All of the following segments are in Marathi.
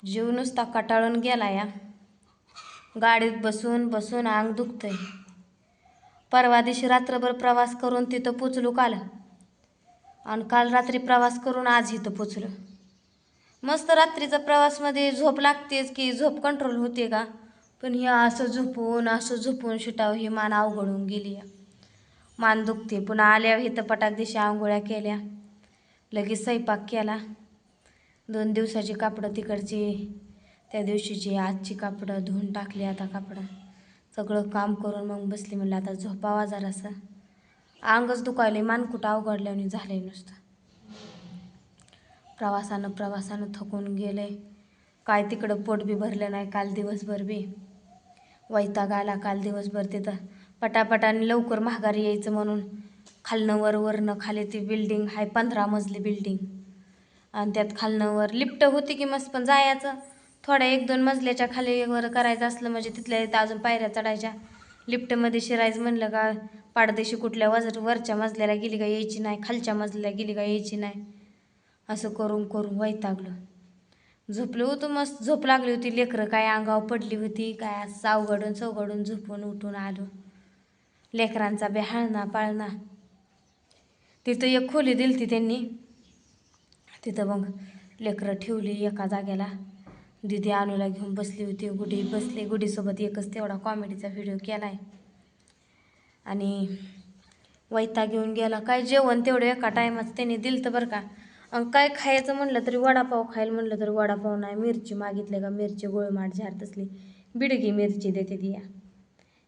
जीव नुसता कटाळून गेला या. गाडीत बसून बसून अंग दुखतंय. परवा दिवशी रात्रभर प्रवास करून तिथं पोचलो काल, आणि काल रात्री प्रवास करून आज इथं पोचलो. मस्त रात्रीचा प्रवासमध्ये झोप लागतेच की, झोप कंट्रोल होते का? पण हे असं झोपून शिटावं ही मान अवघडून गेली. मान दुखते. पुन्हा आल्यावर इथं पटाक दिवशी आंघोळ्या केल्या, लगेच स्वयंपाक केला. 2 दिवसाची कापडं तिकडची, त्या दिवशीची आजची कापडं धुवून टाकली. आता कापडं सगळं काम करून मग बसली. म्हणलं आता झोपावा जरासं. अंगच दुखायले, मानकुट अवघडल्याने झालंय नुसतं. प्रवासानं थकून गेले. काय तिकडं पोट बी भरलं नाही काल दिवसभर बी. वैताग आला काल दिवसभर. तिथं पटापटाने लवकर माघारी यायचं म्हणून खालनं वरनं खाली ती बिल्डिंग आहे, 15 मजली बिल्डिंग. आणि त्यात खालनं वर लिफ्ट होती की मस्त, पण जायचं थोड्या 1-2 मजल्याच्या खाली वर करायचं असलं म्हणजे तिथल्या इथं अजून पायऱ्या चढायच्या. लिफ्टमध्ये शिरायचं म्हणलं का पाडदेशी कुठल्या वरच्या मजल्याला गेली का यायची नाही, खालच्या मजल्याला गेली का यायची नाही. असं करून करून वैतागलो. झोपलो होतो, मस्त झोप लागली होती. लेकरं काय अंगावर पडली होती काय, असं अवघडून झोपून उठून आलो. लेकरांचा बी हाळणा पाळणा. तिथं एक खोली दिलती त्यांनी, तिथं मग लेकरं ठेवली एका जाग्याला. दिदी अनुला घेऊन बसली होती, गुडी बसली. गुडीसोबत एकच तेवढा कॉमेडीचा व्हिडिओ केलाय. आणि वैताग घेऊन गेला. काय जेवण तेवढं एका टायमाचं त्यांनी दिलं तर बरं का. आणि काय खायचं म्हणलं तरी, वडापाव खायला म्हणलं तरी वडापाव नाही. मिरची मागितले का मिरची गोळमाट झार तसली बिडगी मिरची देते ती.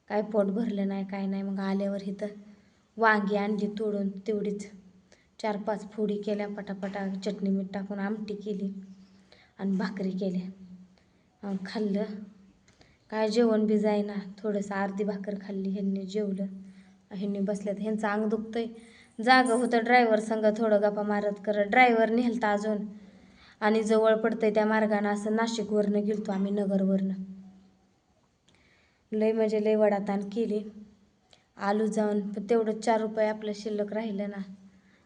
काय पोट भरलं नाही काय नाही. मग आल्यावर इथं वांगी आणली तोडून, तेवढीच 4-5 फोडी केल्या पटापटा, चटणी मीठ टाकून आमटी केली आणि भाकरी केल्या. खाल्लं. काय जेवण बी जाईना. थोडंसं अर्धी भाकर खाल्ली. ह्यांनी जेवलं. ह्यांनी बसल्यात. ह्यांचं अंग दुखतंय. जागं होतं ड्रायव्हर संग थोडं गप्पा मारत करत. ड्रायव्हर नेलता अजून, आणि जवळ पडतंय त्या मार्गानं. असं नाशिकवरनं गेलतो आम्ही, नगरवरनं. लय म्हणजे लय वडाताण केली. आलू जाऊन, पण तेवढं 4 रुपये आपलं शिल्लक राहिलं ना.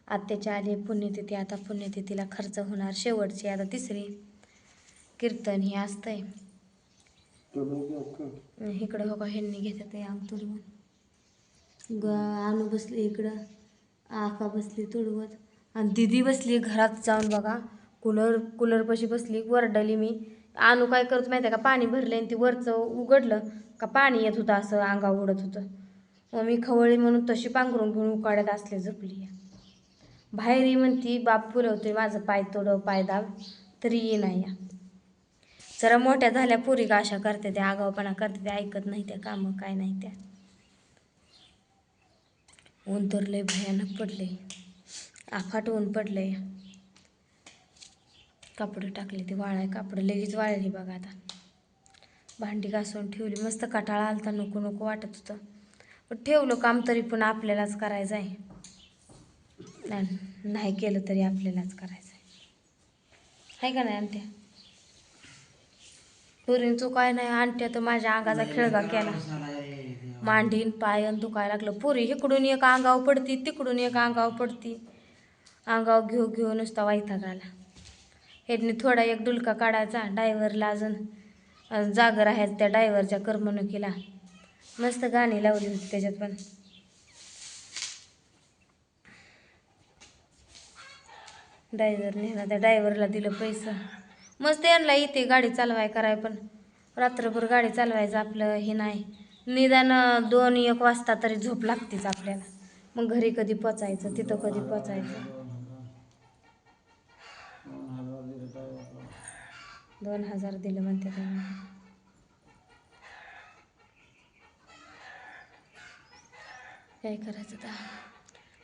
आत्याच्या आली पुण्यतिथी. आता पुण्यतिथीला खर्च होणार शेवटची, आता 3री कीर्तन हे असतंय. इकडं हो का ह्यांनी घेतात अंग तुडवून. आणू बसली इकडं, आका बसली तुडवत, आणि दिदी बसली घरात जाऊन बघा कूलरपाशी बसली. वरडली मी. आणू काय करत माहिती आहे का, पाणी भरलं आणि ती वरचं उघडलं का पाणी येत होतं, असं अंगावर उडत होतं. मग मी खवळली म्हणून तशी पांघरून घेऊन उकाड्यात असले झोपली. बाहेर म्हणती बाप फुलवते माझं पाय तोडव पाय दाब, तरी ये नाही. जरा मोठ्या झाल्या पोरी का अशा करते त्या, आगावपणा करते त्या, ऐकत नाही त्या कामं काय नाही त्या. ऊन तर लय भयानक पडले, आफाट ऊन पडलंय. कापडं टाकले ते वाळाय, कापडं लगेच वाळली बघा. आता भांडी घासून ठेवली. मस्त कटाळा आलता, नको नको वाटत होतं, पण ठेवलं काम तरी पण आपल्यालाच करायचं आहे. नाही केलं तरी आपल्यालाच करायचं आहे का नाही आणत्या? पुरींचं काय नाही. आणत्या तर माझ्या अंगाचा खेळगा केला. मांडीन पायन दुखायला लागलं. पुरी इकडून एक अंगावर पडती, तिकडून एक अंगावर पडती. अंगावर घेऊ नुसता वैताग आला. ह्यांनी थोडा एक डुलका काढायचा. ड्रायव्हरला अजून जागर आहेत त्या ड्रायव्हरच्या करमणुकीला. मस्त गाणी लावली होती त्याच्यात पण. ड्रायव्हरने ना त्या ड्रायव्हरला दिलं पैसे. मस्त यांना येते गाडी चालवाय कराय, पण रात्रभर गाडी चालवायचं आपलं हे नाही. निदान 2-1 वाजता तरी झोप लागतेच आपल्याला. मग घरी कधी पोचायचं, तिथं कधी पोचायचं. 2000 दिलं म्हणते त्यांना. काय करायचं आता.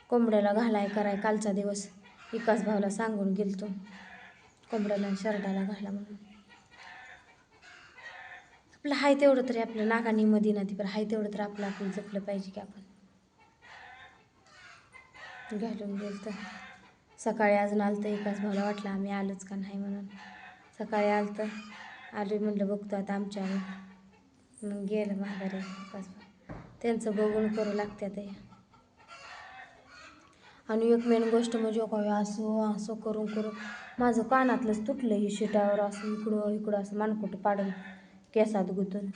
कोंबड्याला घालाय कराय कालचा दिवस विकास भाऊला सांगून गेलतो, कोंबड्याला शर्टाला घाला म्हणून. आपलं हाय तेवढं तरी, आपलं नागानी मध्ये ना ती, पण हाय तेवढं तर आपलं जपलं पाहिजे की आपण. घालून गेलं तर सकाळी अजून आलं तर विकास भाऊला वाटलं आम्ही आलोच का नाही म्हणून. सकाळी आलं तर आलो म्हणलं बघतो आता आमच्या मग गेलं माघारी विकास भाऊ. त्यांचं बघून करू लागते ते. आणि एक मेन गोष्ट म्हणजे काय असं करून माझं कानातलंच तुटलं ही शिटावर असं इकडं इकडं असं मानकुट पाडून केसात गुतून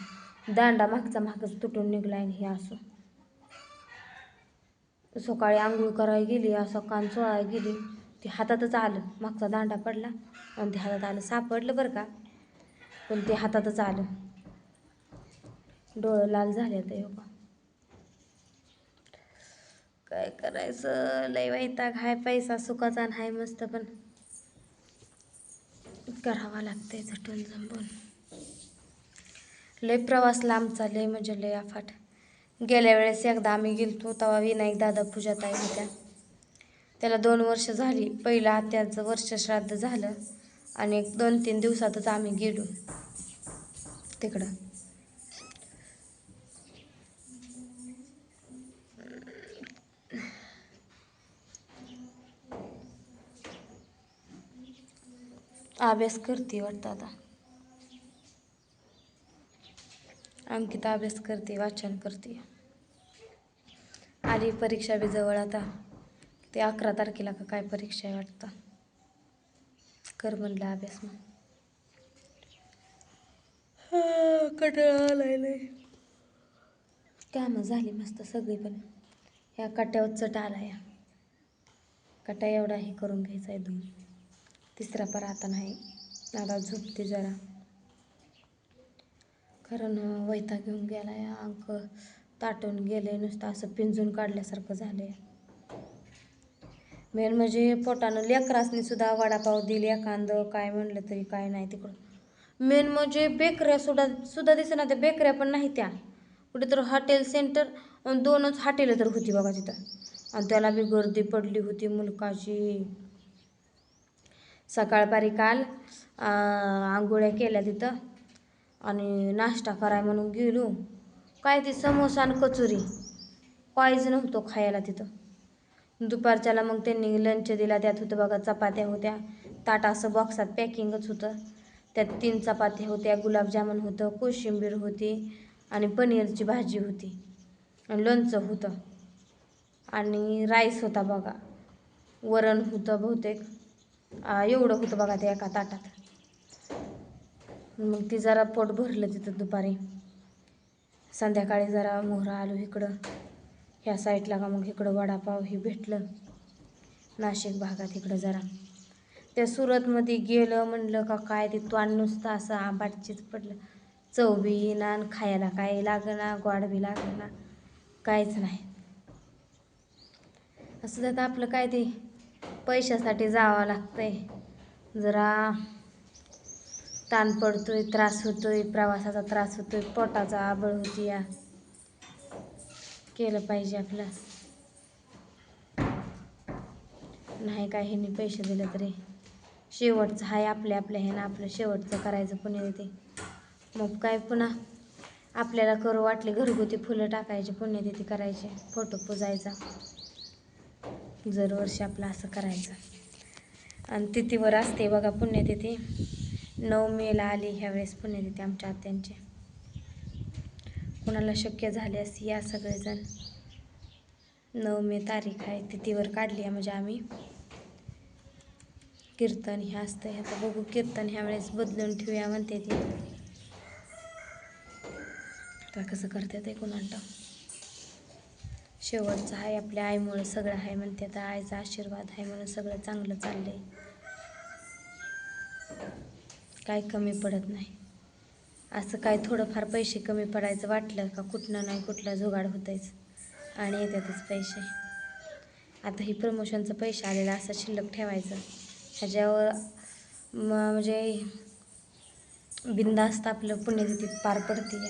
दांडा मागच तुटून निघलाय आणि हे असं. सकाळी आंघोळ करायला गेली असं कान चोळायला गेली ते हातातच आलं, मागचा दांडा पडला आणि ते हातात आलं. सापडलं बरं का, पण ते हातातच आलं. डोळं लाल झाले तर हो का, काय करायचं. लय वैताग हाय, पैसा सुखाचा नाही मस्त, पण करावा लागतंय झटून जमून. लय प्रवास लांबचा, लय म्हणजे लय अफाट. गेल्या वेळेस एकदा आम्ही गेलतो तेव्हा विनायक दादा पूजाताई होत्या. त्याला 2 वर्ष झाली. पहिलं आत्याचं वर्ष श्राद्ध झालं आणि 2-3 दिवसातच आम्ही गेलो तिकडं. अभ्यास करते वाटतं आता. अंकिता अभ्यास करते, वाचन करते. आली परीक्षा बी जवळ आता. ते 11 तारखेला का काय परीक्षा आहे वाटतं. कर म्हणलं अभ्यास मग. कंटाळा आलाय लय. कामं झाली मस्त सगळी, पण ह्या कट्ट्यावर चट आला. या कट्टा एवढा हे करून घ्यायचा आहे धुवून. तिसरा पर आता नाही, आता झोपते जरा. कारण वैताग घेऊन गेला या, अंक ताटून गेले, नुसतं असं पिंजून काढल्यासारखं झालंय. मेन म्हणजे पोटानं लेकरासनी सुद्धा वडापाव दिले एखादं काय म्हणलं तरी काय नाही तिकडं. मेन म्हणजे बेकऱ्या सुद्धा दिसेना, त्या बेकऱ्या पण नाही त्या. कुठे तर हॉटेल सेंटर 2च हॉटेलं तर होती बघा तिथं, आणि त्याला बी गर्दी पडली होती मुलकाची. सकाळपारी काल आंघोळ्या केल्या तिथं आणि नाश्ता कराय म्हणून गेलो. काय ती समोसा आणि कचोरी काहीच नव्हतं खायला तिथं. दुपारच्याला मग त्यांनी लंच दिला. त्यात होतं बघा चपात्या होत्या, ताट असं बॉक्सात पॅकिंगच होतं. त्यात 3 चपात्या होत्या, गुलाबजामुन होतं, कोशिंबीर होती आणि पनीरची भाजी होती आणि लोणचं होतं आणि राईस होता बघा. वरण होतं बहुतेक, एवढं होतं बघा त्या एका ताटात. मग ती जरा पोट भरलं तिथं दुपारी. संध्याकाळी जरा मोहरा आलो इकडं ह्या साईडला का, मग इकडं वडापाव हे भेटलं नाशिक भागात. इकडं जरा त्या सुरतमध्ये गेलं म्हणलं का काय, ते तोंड नुसतं असं आंबाटचीच पडलं. चव बी येईना आणि खायला काय लागना, गोड बी लागना, काहीच नाही. असं त्यात आपलं काय ते पैशासाठी जावं लागतंय. जरा ताण पडतोय, त्रास होतोय, प्रवासाचा त्रास होतोय, पोटाचा आबळ होती या. केलं पाहिजे आपलं. नाही काय ह्यांनी पैसे दिले तरी शेवटचं आहे आपल्या ह्यानं, आपलं शेवटचं करायचं पुण्यतिथी. मग काय पुन्हा आपल्याला करू वाटले घरगुती फुलं टाकायची, पुण्यतिथी करायची, फोटो पुजायचा. दरवर्षी आपलं असं करायचं. आणि तिथीवर असते बघा पुण्यतिथी. 9 मेला आली ह्यावेळेस पुण्यतिथी आमच्या आत्यांची. कोणाला शक्य झाल्यास या सगळेजण. 9 मे तारीख आहे, तिथीवर काढली आहे म्हणजे आम्ही. कीर्तन हे असतं, ह्याचं बघू. कीर्तन ह्या वेळेस बदलून ठेवूया म्हणते ती. तर कसं करते ते कोणाला. शेवटचं आहे, आपल्या आईमुळे सगळं आहे म्हणते. तर आईचा आशीर्वाद आहे म्हणून सगळं चांगलं चाललंय, काय कमी पडत नाही. असं काय थोडंफार पैसे कमी पडायचं वाटलं का कुठनं नाही कुठलं जुगाड होतंयच आणि येतातच पैसे. आता ही प्रमोशनचं पैसे आलेलं असं शिल्लक ठेवायचं, ह्याच्यावर म्हणजे बिनधास्त आपलं पुण्यतिथी पार पडते.